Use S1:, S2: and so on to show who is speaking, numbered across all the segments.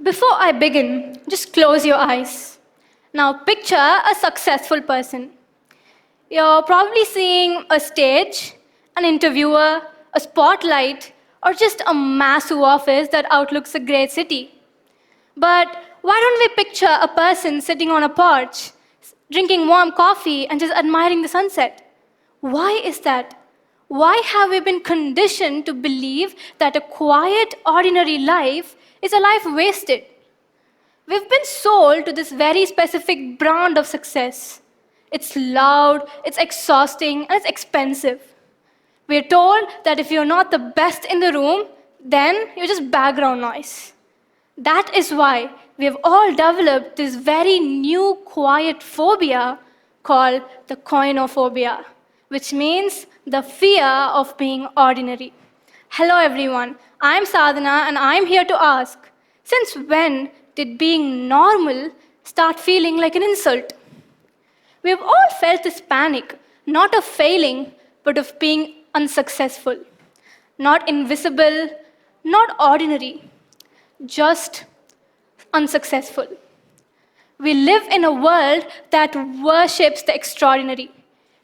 S1: Before I begin, just close your eyes. Now picture a successful person. You're probably seeing a stage, an interviewer, a spotlight, or just a massive office that outlooks a great city. But why don't we picture a person sitting on a porch, drinking warm coffee, and just admiring the sunset? Why is that? Why have we been conditioned to believe that a quiet, ordinary life is a life wasted? We've been sold to this very specific brand of success. It's loud, it's exhausting, and it's expensive. We're told that if you're not the best in the room, then you're just background noise. That is why we have all developed this very new quiet phobia called the koinophobia, which means the fear of being ordinary. Hello everyone, I'm Sadhana and I'm here to ask, since when did being normal start feeling like an insult? We've all felt this panic, not of failing, but of being unsuccessful. Not invisible, not ordinary, just unsuccessful. We live in a world that worships the extraordinary.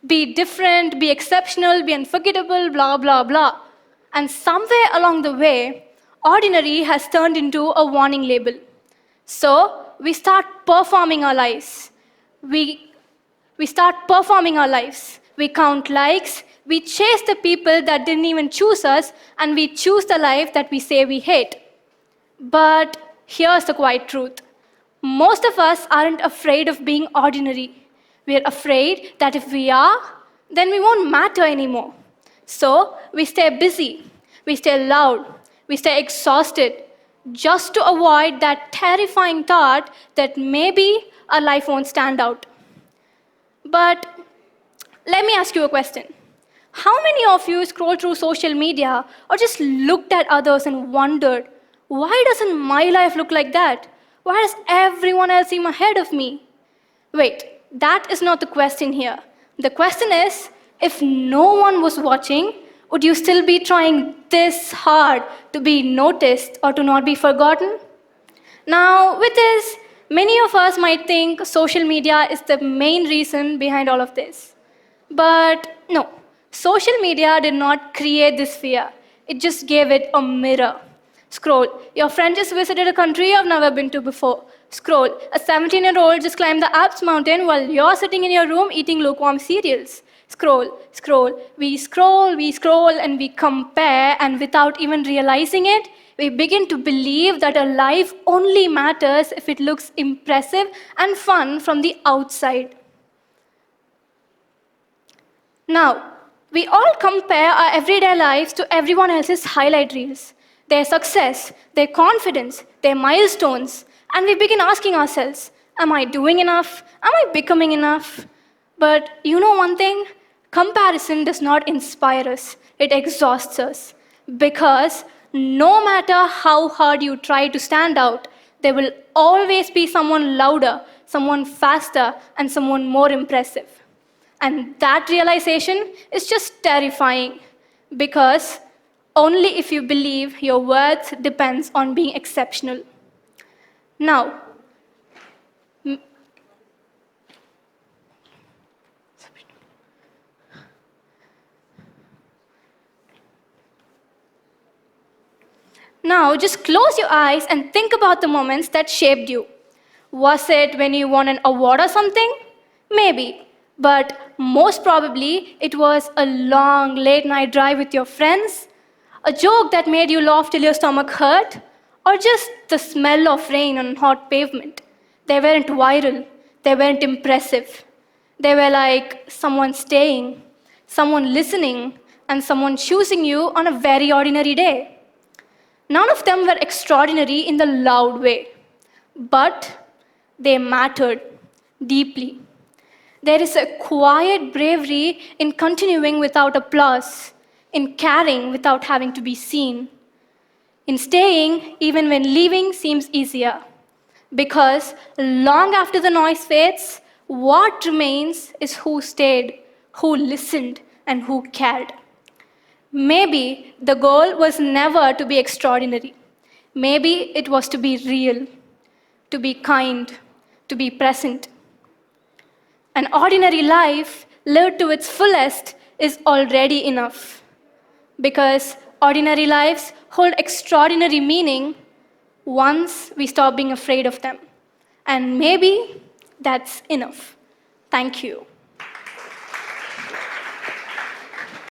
S1: Be different, be exceptional, be unforgettable, blah, blah, blah. And somewhere along the way, ordinary has turned into a warning label. So we start performing our lives. We start performing our lives. We count likes, we chase the people that didn't even choose us, and we choose the life that we say we hate. But here's the quiet truth. Most of us aren't afraid of being ordinary. We're afraid that if we are, then we won't matter anymore. So we stay busy, we stay loud, we stay exhausted, just to avoid that terrifying thought that maybe our life won't stand out. But let me ask you a question. How many of you scroll through social media or just looked at others and wondered, why doesn't my life look like that? Why does everyone else seem ahead of me? Wait, that is not the question here. The question is, if no one was watching, would you still be trying this hard to be noticed or to not be forgotten? Now, with this, many of us might think social media is the main reason behind all of this. But no, social media did not create this fear. It just gave it a mirror. Scroll. Your friend just visited a country you've never been to before. Scroll. A 17-year-old just climbed the Alps mountain while you're sitting in your room eating lukewarm cereals. Scroll, scroll. We scroll, and we compare, and without even realizing it, we begin to believe that a life only matters if it looks impressive and fun from the outside. Now, we all compare our everyday lives to everyone else's highlight reels, their success, their confidence, their milestones, and we begin asking ourselves, am I doing enough? Am I becoming enough? But you know one thing? Comparison does not inspire us, it exhausts us. Because no matter how hard you try to stand out, there will always be someone louder, someone faster, and someone more impressive. And that realization is just terrifying, because only if you believe your worth depends on being exceptional. Now, just close your eyes and think about the moments that shaped you. Was it when you won an award or something? Maybe. But most probably, it was a long, late-night drive with your friends, a joke that made you laugh till your stomach hurt, or just the smell of rain on hot pavement. They weren't viral. They weren't impressive. They were like someone staying, someone listening, and someone choosing you on a very ordinary day. None of them were extraordinary in the loud way, but they mattered deeply. There is a quiet bravery in continuing without applause, in caring without having to be seen, in staying even when leaving seems easier. Because long after the noise fades, what remains is who stayed, who listened, and who cared. Maybe the goal was never to be extraordinary. Maybe it was to be real, to be kind, to be present. An ordinary life lived to its fullest is already enough, because ordinary lives hold extraordinary meaning once we stop being afraid of them. And maybe that's enough. Thank you.